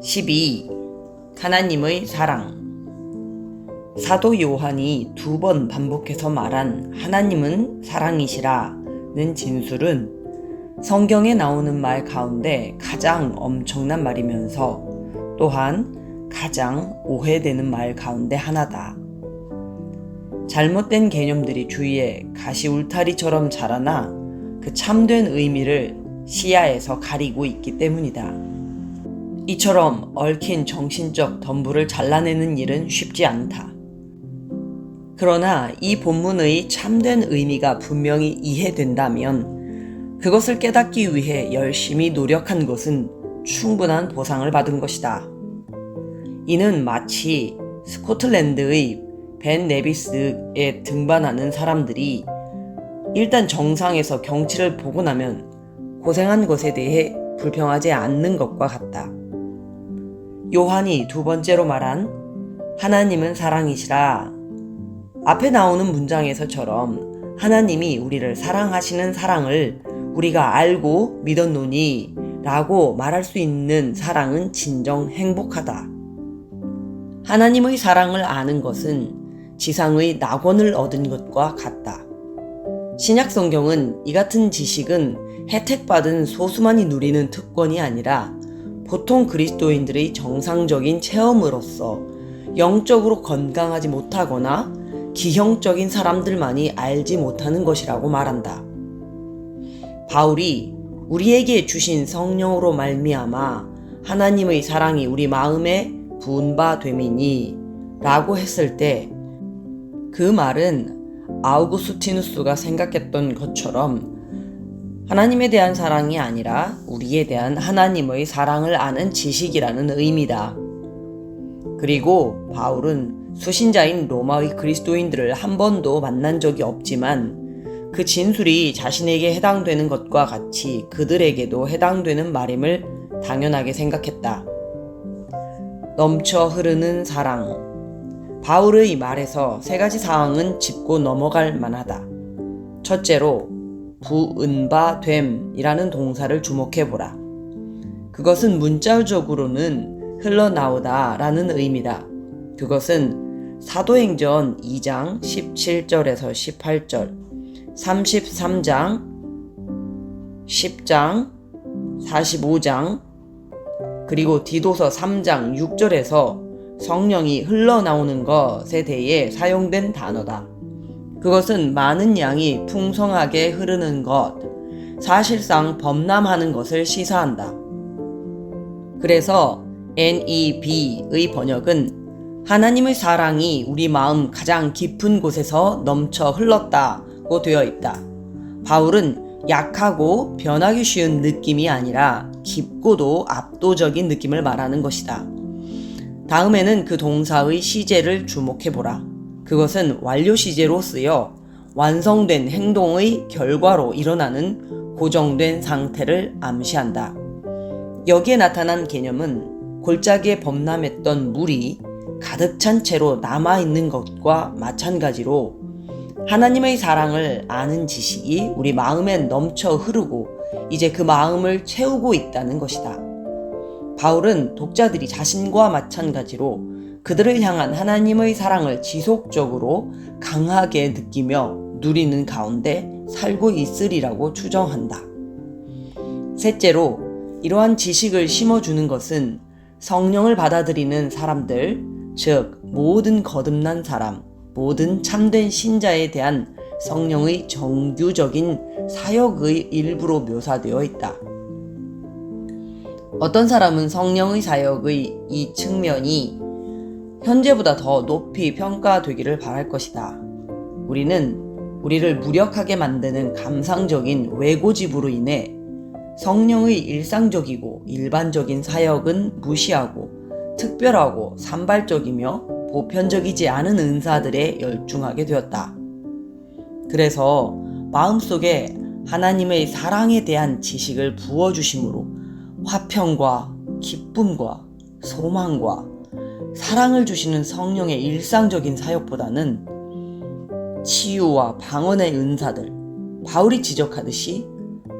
12. 하나님의 사랑. 사도 요한이 2번 반복해서 말한 하나님은 사랑이시라는 진술은 성경에 나오는 말 가운데 가장 엄청난 말이면서 또한 가장 오해되는 말 가운데 하나다. 잘못된 개념들이 주위에 가시 울타리처럼 자라나 그 참된 의미를 시야에서 가리고 있기 때문이다. 이처럼 얽힌 정신적 덤불을 잘라내는 일은 쉽지 않다. 그러나 이 본문의 참된 의미가 분명히 이해된다면 그것을 깨닫기 위해 열심히 노력한 것은 충분한 보상을 받은 것이다. 이는 마치 스코틀랜드의 벤 네비스에 등반하는 사람들이 일단 정상에서 경치를 보고 나면 고생한 것에 대해 불평하지 않는 것과 같다. 요한이 2번째로 말한 하나님은 사랑이시라. 앞에 나오는 문장에서처럼 하나님이 우리를 사랑하시는 사랑을 우리가 알고 믿었노니 라고 말할 수 있는 사랑은 진정 행복하다. 하나님의 사랑을 아는 것은 지상의 낙원을 얻은 것과 같다. 신약 성경은 이 같은 지식은 혜택받은 소수만이 누리는 특권이 아니라 보통 그리스도인들의 정상적인 체험으로서 영적으로 건강하지 못하거나 기형적인 사람들만이 알지 못하는 것이라고 말한다. 바울이 우리에게 주신 성령으로 말미암아 하나님의 사랑이 우리 마음에 부은 바 됨이니 라고 했을 때 그 말은 아우구스티누스가 생각했던 것처럼 하나님에 대한 사랑이 아니라 우리에 대한 하나님의 사랑을 아는 지식이라는 의미다. 그리고 바울은 수신자인 로마의 그리스도인들을 한 번도 만난 적이 없지만 그 진술이 자신에게 해당되는 것과 같이 그들에게도 해당되는 말임을 당연하게 생각했다. 넘쳐 흐르는 사랑. 바울의 말에서 3가지 사항은 짚고 넘어갈 만하다. 첫째로 부은 바 됨이라는 동사를 주목해보라. 그것은 문자적으로는 흘러나오다 라는 의미다. 그것은 사도행전 2장 17절에서 18절, 33장, 10장, 45장, 그리고 디도서 3장 6절에서 성령이 흘러나오는 것에 대해 사용된 단어다. 그것은 많은 양이 풍성하게 흐르는 것, 사실상 범람하는 것을 시사한다. 그래서 NEB의 번역은 하나님의 사랑이 우리 마음 가장 깊은 곳에서 넘쳐 흘렀다고 되어 있다. 바울은 약하고 변하기 쉬운 느낌이 아니라 깊고도 압도적인 느낌을 말하는 것이다. 다음에는 그 동사의 시제를 주목해보라. 그것은 완료 시제로 쓰여 완성된 행동의 결과로 일어나는 고정된 상태를 암시한다. 여기에 나타난 개념은 골짜기에 범람했던 물이 가득 찬 채로 남아있는 것과 마찬가지로 하나님의 사랑을 아는 지식이 우리 마음에 넘쳐 흐르고 이제 그 마음을 채우고 있다는 것이다. 바울은 독자들이 자신과 마찬가지로 그들을 향한 하나님의 사랑을 지속적으로 강하게 느끼며 누리는 가운데 살고 있으리라고 추정한다. 셋째로, 이러한 지식을 심어주는 것은 성령을 받아들이는 사람들, 즉 모든 거듭난 사람, 모든 참된 신자에 대한 성령의 정규적인 사역의 일부로 묘사되어 있다. 어떤 사람은 성령의 사역의 이 측면이 현재보다 더 높이 평가되기를 바랄 것이다. 우리는 우리를 무력하게 만드는 감상적인 외고집으로 인해 성령의 일상적이고 일반적인 사역은 무시하고 특별하고 산발적이며 보편적이지 않은 은사들에 열중하게 되었다. 그래서 마음속에 하나님의 사랑에 대한 지식을 부어주심으로 화평과 기쁨과 소망과 사랑을 주시는 성령의 일상적인 사역보다는 치유와 방언의 은사들, 바울이 지적하듯이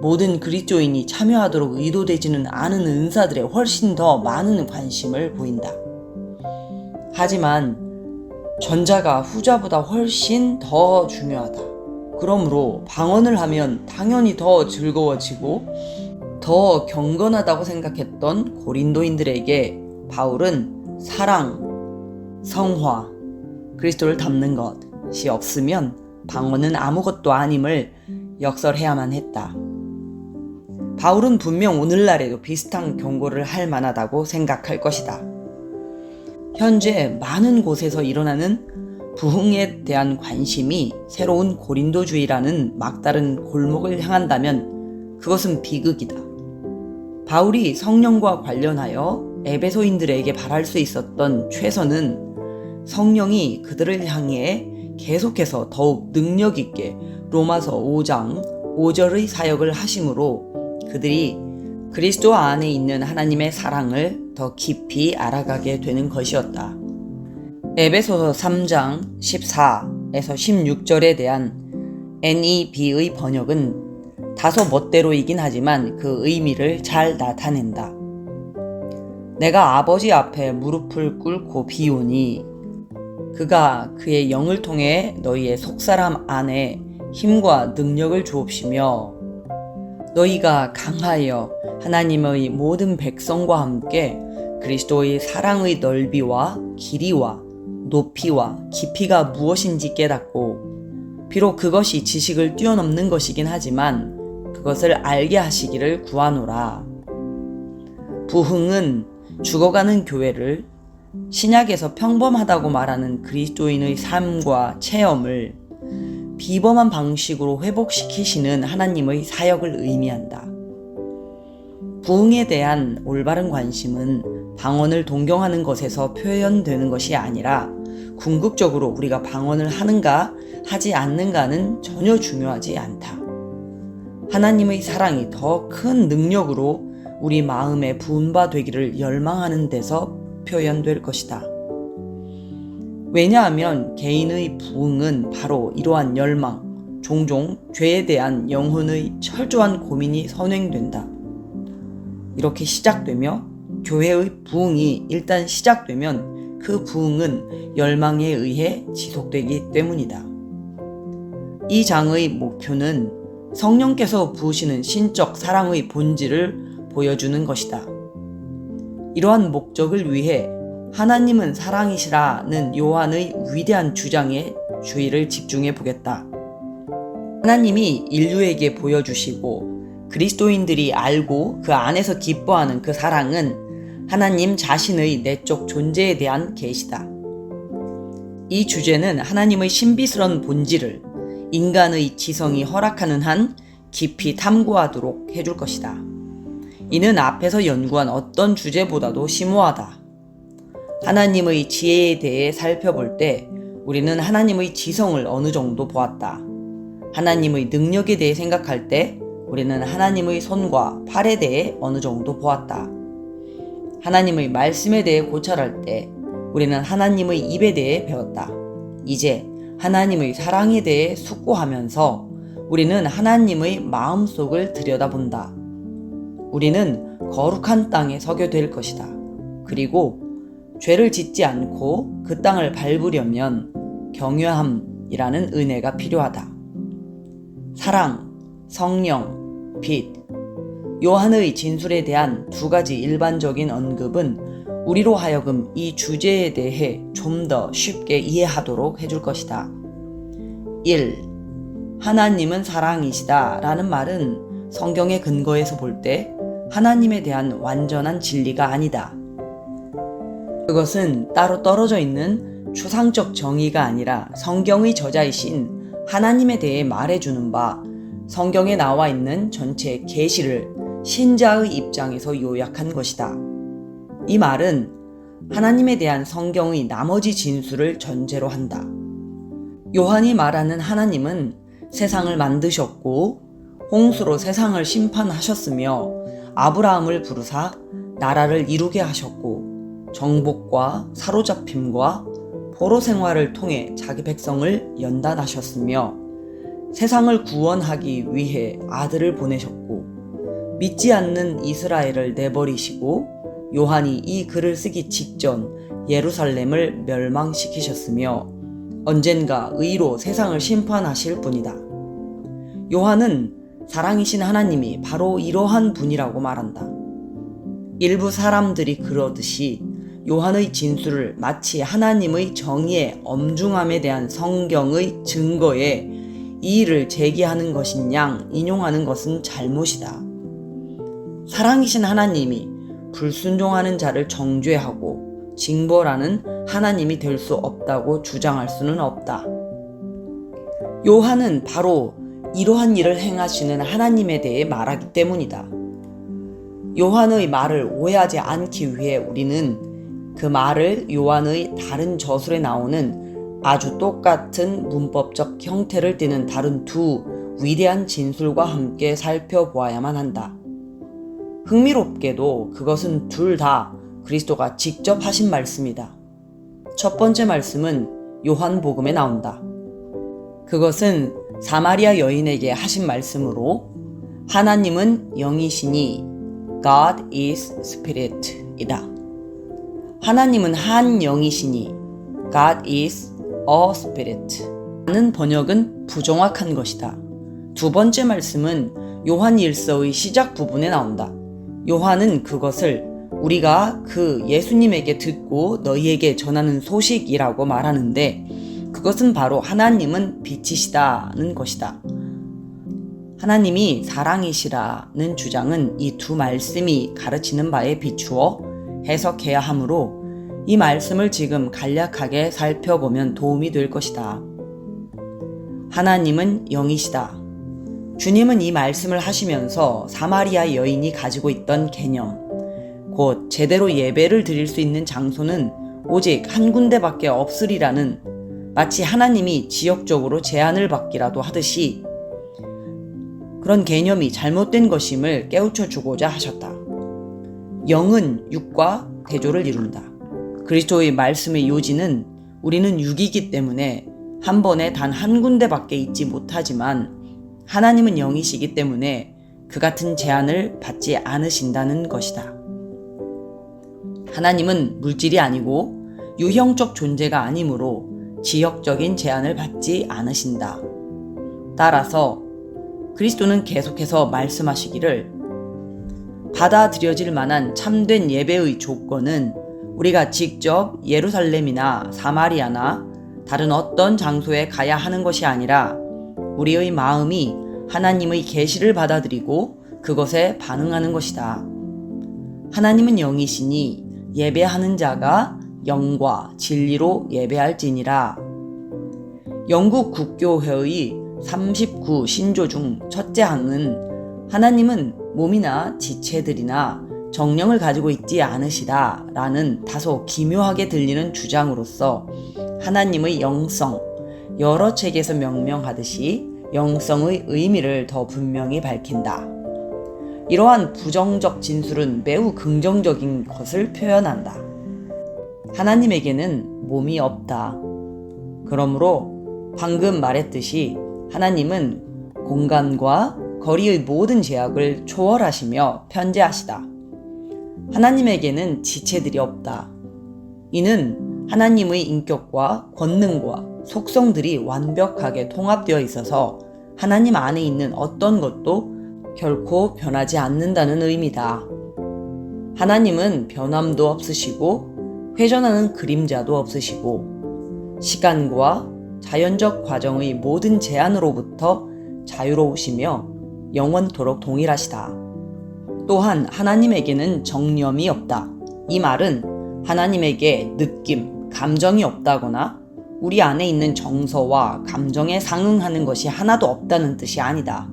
모든 그리스도인이 참여하도록 의도되지는 않은 은사들에 훨씬 더 많은 관심을 보인다. 하지만 전자가 후자보다 훨씬 더 중요하다. 그러므로 방언을 하면 당연히 더 즐거워지고 더 경건하다고 생각했던 고린도인들에게 바울은 사랑, 성화, 그리스도를 담는 것이 없으면 방언은 아무것도 아님을 역설해야만 했다. 바울은 분명 오늘날에도 비슷한 경고를 할 만하다고 생각할 것이다. 현재 많은 곳에서 일어나는 부흥에 대한 관심이 새로운 고린도주의라는 막다른 골목을 향한다면 그것은 비극이다. 바울이 성령과 관련하여 에베소인들에게 바랄 수 있었던 최선은 성령이 그들을 향해 계속해서 더욱 능력 있게 로마서 5장 5절의 사역을 하심으로 그들이 그리스도 안에 있는 하나님의 사랑을 더 깊이 알아가게 되는 것이었다. 에베소서 3장 14에서 16절에 대한 NEB의 번역은 다소 멋대로이긴 하지만 그 의미를 잘 나타낸다. 내가 아버지 앞에 무릎을 꿇고 비오니 그가 그의 영을 통해 너희의 속사람 안에 힘과 능력을 주옵시며 너희가 강하여 하나님의 모든 백성과 함께 그리스도의 사랑의 넓이와 길이와 높이와 깊이가 무엇인지 깨닫고 비록 그것이 지식을 뛰어넘는 것이긴 하지만 그것을 알게 하시기를 구하노라. 부흥은 죽어가는 교회를 신약에서 평범하다고 말하는 그리스도인의 삶과 체험을 비범한 방식으로 회복시키시는 하나님의 사역을 의미한다. 부흥에 대한 올바른 관심은 방언을 동경하는 것에서 표현되는 것이 아니라 궁극적으로 우리가 방언을 하는가 하지 않는가는 전혀 중요하지 않다. 하나님의 사랑이 더 큰 능력으로 우리 마음에 부은 바 되기를 열망하는 데서 표현될 것이다. 왜냐하면 개인의 부흥은 바로 이러한 열망, 종종 죄에 대한 영혼의 철저한 고민이 선행된다. 이렇게 시작되며 교회의 부흥이 일단 시작되면 그 부흥은 열망에 의해 지속되기 때문이다. 이 장의 목표는 성령께서 부으시는 신적 사랑의 본질을 보여주는 것이다. 이러한 목적을 위해 하나님은 사랑이시라는 요한의 위대한 주장에 주의를 집중해 보겠다. 하나님이 인류에게 보여주시고 그리스도인들이 알고 그 안에서 기뻐하는 그 사랑은 하나님 자신의 내적 존재에 대한 계시다. 이 주제는 하나님의 신비스러운 본질을 인간의 지성이 허락하는 한 깊이 탐구하도록 해줄 것이다. 이는 앞에서 연구한 어떤 주제보다도 심오하다. 하나님의 지혜에 대해 살펴볼 때 우리는 하나님의 지성을 어느 정도 보았다. 하나님의 능력에 대해 생각할 때 우리는 하나님의 손과 팔에 대해 어느 정도 보았다. 하나님의 말씀에 대해 고찰할 때 우리는 하나님의 입에 대해 배웠다. 이제 하나님의 사랑에 대해 숙고하면서 우리는 하나님의 마음속을 들여다본다. 우리는 거룩한 땅에 서게 될 것이다. 그리고 죄를 짓지 않고 그 땅을 밟으려면 경외함이라는 은혜가 필요하다. 사랑, 성령, 빛, 요한의 진술에 대한 두 가지 일반적인 언급은 우리로 하여금 이 주제에 대해 좀 더 쉽게 이해하도록 해줄 것이다. 1. 하나님은 사랑이시다 라는 말은 성경의 근거에서 볼 때 하나님에 대한 완전한 진리가 아니다. 그것은 따로 떨어져 있는 추상적 정의가 아니라 성경의 저자이신 하나님에 대해 말해주는 바 성경에 나와 있는 전체 계시를 신자의 입장에서 요약한 것이다. 이 말은 하나님에 대한 성경의 나머지 진술을 전제로 한다. 요한이 말하는 하나님은 세상을 만드셨고 홍수로 세상을 심판하셨으며 아브라함을 부르사 나라를 이루게 하셨고 정복과 사로잡힘과 포로 생활을 통해 자기 백성을 연단하셨으며 세상을 구원하기 위해 아들을 보내셨고 믿지 않는 이스라엘을 내버리시고 요한이 이 글을 쓰기 직전 예루살렘을 멸망시키셨으며 언젠가 의로 세상을 심판하실 분이다. 요한은 사랑이신 하나님이 바로 이러한 분이라고 말한다. 일부 사람들이 그러듯이 요한의 진술을 마치 하나님의 정의의 엄중함에 대한 성경의 증거에 이의를 제기하는 것인 양 인용하는 것은 잘못이다. 사랑이신 하나님이 불순종하는 자를 정죄하고 징벌하는 하나님이 될 수 없다고 주장할 수는 없다. 요한은 바로 이러한 일을 행하시는 하나님에 대해 말하기 때문이다. 요한의 말을 오해하지 않기 위해 우리는 그 말을 요한의 다른 저술에 나오는 아주 똑같은 문법적 형태를 띠는 다른 두 위대한 진술과 함께 살펴보아야만 한다. 흥미롭게도 그것은 둘 다 그리스도가 직접 하신 말씀이다. 첫 번째 말씀은 요한복음에 나온다. 그것은 사마리아 여인에게 하신 말씀으로 하나님은 영이시니 God is Spirit 이다. 하나님은 한 영이시니 God is a Spirit 라는 번역은 부정확한 것이다. 두 번째 말씀은 요한 1서의 시작 부분에 나온다. 요한은 그것을 우리가 그 예수님에게 듣고 너희에게 전하는 소식이라고 말하는데 그것은 바로 하나님은 빛이시다는 것이다. 하나님이 사랑이시라는 주장은 이 두 말씀이 가르치는 바에 비추어 해석해야 하므로 이 말씀을 지금 간략하게 살펴보면 도움이 될 것이다. 하나님은 영이시다. 주님은 이 말씀을 하시면서 사마리아 여인이 가지고 있던 개념, 곧 제대로 예배를 드릴 수 있는 장소는 오직 한 군데밖에 없으리라는 마치 하나님이 지역적으로 제한을 받기라도 하듯이 그런 개념이 잘못된 것임을 깨우쳐 주고자 하셨다. 영은 육과 대조를 이룬다. 그리스도의 말씀의 요지는 우리는 육이기 때문에 한 번에 단 한 군데밖에 있지 못하지만 하나님은 영이시기 때문에 그 같은 제한을 받지 않으신다는 것이다. 하나님은 물질이 아니고 유형적 존재가 아니므로 지역적인 제한을 받지 않으신다. 따라서 그리스도는 계속해서 말씀하시기를 받아들여질 만한 참된 예배의 조건은 우리가 직접 예루살렘이나 사마리아나 다른 어떤 장소에 가야 하는 것이 아니라 우리의 마음이 하나님의 계시를 받아들이고 그것에 반응하는 것이다. 하나님은 영이시니 예배하는 자가 영과 진리로 예배할지니라. 영국 국교회의 39 신조 중 첫째 항은 하나님은 몸이나 지체들이나 정령을 가지고 있지 않으시다 라는 다소 기묘하게 들리는 주장으로서 하나님의 영성, 여러 책에서 명명하듯이 영성의 의미를 더 분명히 밝힌다. 이러한 부정적 진술은 매우 긍정적인 것을 표현한다. 하나님에게는 몸이 없다. 그러므로 방금 말했듯이 하나님은 공간과 거리의 모든 제약을 초월하시며 편재하시다. 하나님에게는 지체들이 없다. 이는 하나님의 인격과 권능과 속성들이 완벽하게 통합되어 있어서 하나님 안에 있는 어떤 것도 결코 변하지 않는다는 의미다. 하나님은 변함도 없으시고 회전하는 그림자도 없으시고 시간과 자연적 과정의 모든 제한으로부터 자유로우시며 영원토록 동일하시다. 또한 하나님에게는 정념이 없다. 이 말은 하나님에게 느낌, 감정이 없다거나 우리 안에 있는 정서와 감정에 상응하는 것이 하나도 없다는 뜻이 아니다.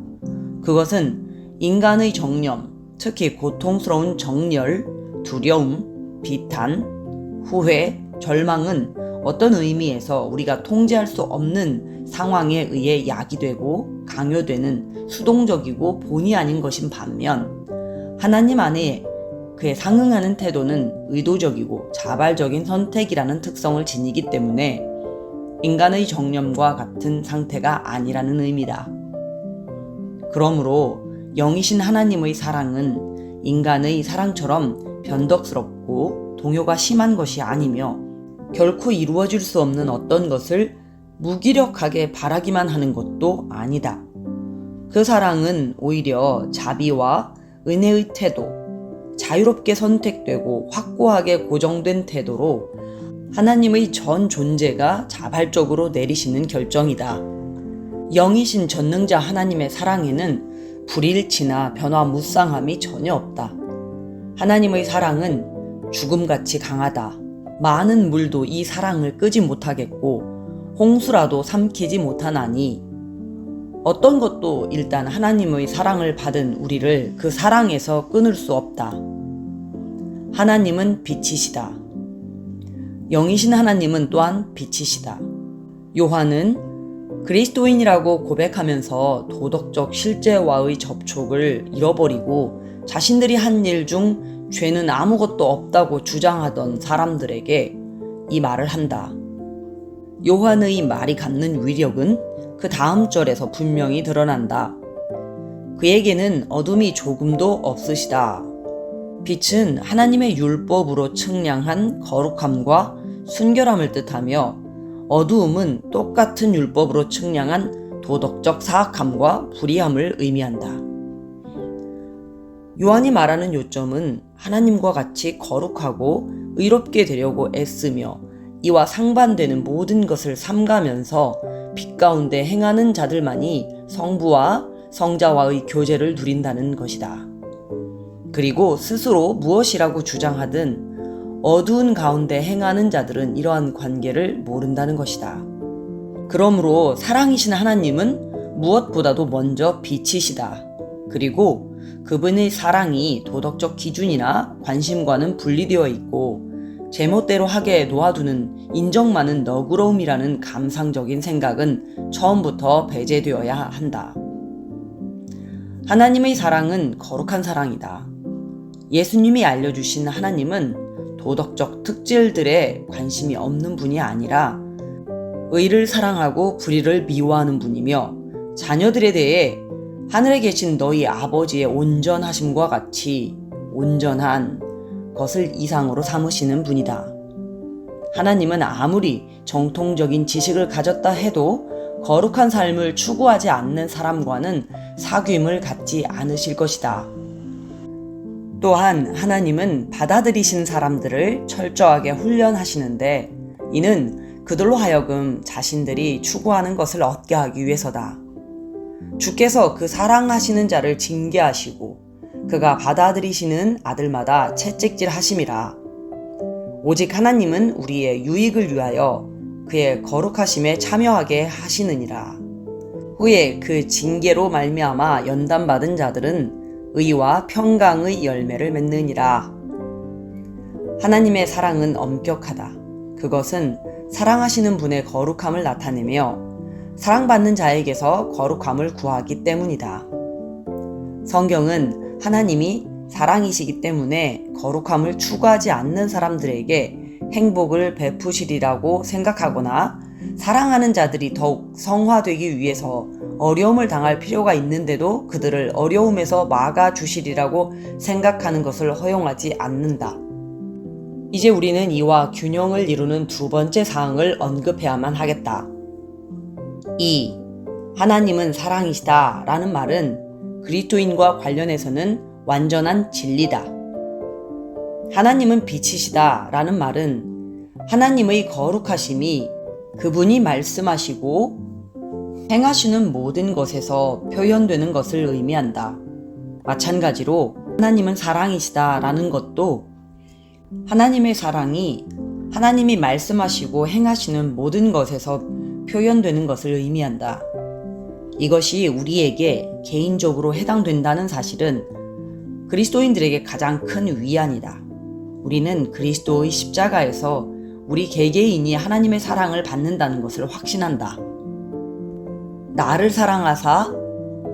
그것은 인간의 정념, 특히 고통스러운 정열, 두려움, 비탄, 후회, 절망은 어떤 의미에서 우리가 통제할 수 없는 상황에 의해 야기되고 강요되는 수동적이고 본의 아닌 것인 반면 하나님 안에 그에 상응하는 태도는 의도적이고 자발적인 선택이라는 특성을 지니기 때문에 인간의 정념과 같은 상태가 아니라는 의미다. 그러므로 영이신 하나님의 사랑은 인간의 사랑처럼 변덕스럽고 동요가 심한 것이 아니며 결코 이루어질 수 없는 어떤 것을 무기력하게 바라기만 하는 것도 아니다. 그 사랑은 오히려 자비와 은혜의 태도, 자유롭게 선택되고 확고하게 고정된 태도로 하나님의 전 존재가 자발적으로 내리시는 결정이다. 영이신 전능자 하나님의 사랑에는 불일치나 변화무쌍함이 전혀 없다. 하나님의 사랑은 죽음같이 강하다. 많은 물도 이 사랑을 끄지 못하겠고 홍수라도 삼키지 못하나니 어떤 것도 일단 하나님의 사랑을 받은 우리를 그 사랑에서 끊을 수 없다. 하나님은 빛이시다. 영이신 하나님은 또한 빛이시다. 요한은 그리스도인이라고 고백하면서 도덕적 실제와의 접촉을 잃어버리고 자신들이 한 일 중 죄는 아무것도 없다고 주장하던 사람들에게 이 말을 한다. 요한의 말이 갖는 위력은 그 다음 절에서 분명히 드러난다. 그에게는 어둠이 조금도 없으시다. 빛은 하나님의 율법으로 측량한 거룩함과 순결함을 뜻하며 어두움은 똑같은 율법으로 측량한 도덕적 사악함과 불의함을 의미한다. 요한이 말하는 요점은 하나님과 같이 거룩하고 의롭게 되려고 애쓰며 이와 상반되는 모든 것을 삼가면서 빛 가운데 행하는 자들만이 성부와 성자와의 교제를 누린다는 것이다. 그리고 스스로 무엇이라고 주장하든 어두운 가운데 행하는 자들은 이러한 관계를 모른다는 것이다. 그러므로 사랑이신 하나님은 무엇보다도 먼저 빛이시다. 그리고 그분의 사랑이 도덕적 기준이나 관심과는 분리되어 있고 제멋대로 하게 놓아두는 인정 많은 너그러움이라는 감상적인 생각은 처음부터 배제되어야 한다. 하나님의 사랑은 거룩한 사랑이다. 예수님이 알려주신 하나님은 도덕적 특질들에 관심이 없는 분이 아니라 의를 사랑하고 불의를 미워하는 분이며 자녀들에 대해 하늘에 계신 너희 아버지의 온전하심과 같이 온전한 것을 이상으로 삼으시는 분이다. 하나님은 아무리 정통적인 지식을 가졌다 해도 거룩한 삶을 추구하지 않는 사람과는 사귐을 갖지 않으실 것이다. 또한 하나님은 받아들이신 사람들을 철저하게 훈련하시는데 이는 그들로 하여금 자신들이 추구하는 것을 얻게 하기 위해서다. 주께서 그 사랑하시는 자를 징계하시고 그가 받아들이시는 아들마다 채찍질 하심이라. 오직 하나님은 우리의 유익을 위하여 그의 거룩하심에 참여하게 하시느니라. 후에 그 징계로 말미암아 연단받은 자들은 의와 평강의 열매를 맺느니라. 하나님의 사랑은 엄격하다. 그것은 사랑하시는 분의 거룩함을 나타내며 사랑받는 자에게서 거룩함을 구하기 때문이다. 성경은 하나님이 사랑이시기 때문에 거룩함을 추구하지 않는 사람들에게 행복을 베푸시리라고 생각하거나 사랑하는 자들이 더욱 성화되기 위해서 어려움을 당할 필요가 있는데도 그들을 어려움에서 막아주시리라고 생각하는 것을 허용하지 않는다. 이제 우리는 이와 균형을 이루는 두 번째 사항을 언급해야만 하겠다. 2. 하나님은 사랑이시다 라는 말은 그리스도인과 관련해서는 완전한 진리다. 하나님은 빛이시다 라는 말은 하나님의 거룩하심이 그분이 말씀하시고 행하시는 모든 것에서 표현되는 것을 의미한다. 마찬가지로 하나님은 사랑이시다 라는 것도 하나님의 사랑이 하나님이 말씀하시고 행하시는 모든 것에서 표현되는 것을 의미한다. 이것이 우리에게 개인적으로 해당된다는 사실은 그리스도인들에게 가장 큰 위안이다. 우리는 그리스도의 십자가에서 우리 개개인이 하나님의 사랑을 받는다는 것을 확신한다. 나를 사랑하사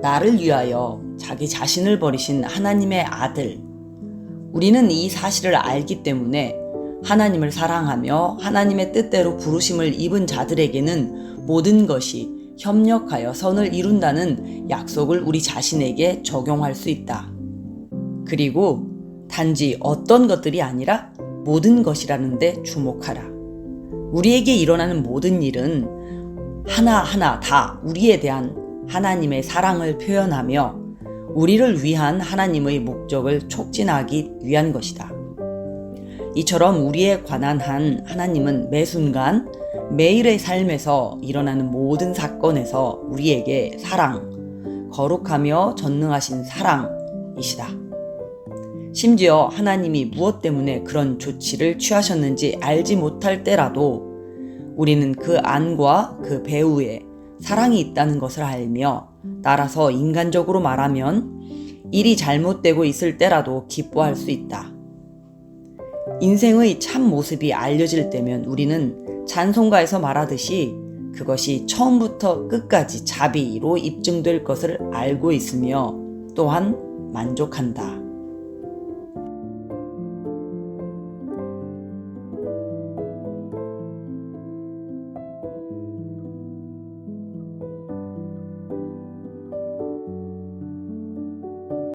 나를 위하여 자기 자신을 버리신 하나님의 아들. 우리는 이 사실을 알기 때문에 하나님을 사랑하며 하나님의 뜻대로 부르심을 입은 자들에게는 모든 것이 협력하여 선을 이룬다는 약속을 우리 자신에게 적용할 수 있다. 그리고 단지 어떤 것들이 아니라 모든 것이라는 데 주목하라. 우리에게 일어나는 모든 일은 하나하나 다 우리에 대한 하나님의 사랑을 표현하며 우리를 위한 하나님의 목적을 촉진하기 위한 것이다. 이처럼 우리에 관한 한 하나님은 매 순간 매일의 삶에서 일어나는 모든 사건에서 우리에게 사랑, 거룩하며 전능하신 사랑이시다. 심지어 하나님이 무엇 때문에 그런 조치를 취하셨는지 알지 못할 때라도 우리는 그 안과 그 배후에 사랑이 있다는 것을 알며 따라서 인간적으로 말하면 일이 잘못되고 있을 때라도 기뻐할 수 있다. 인생의 참 모습이 알려질 때면 우리는 찬송가에서 말하듯이 그것이 처음부터 끝까지 자비로 입증될 것을 알고 있으며 또한 만족한다.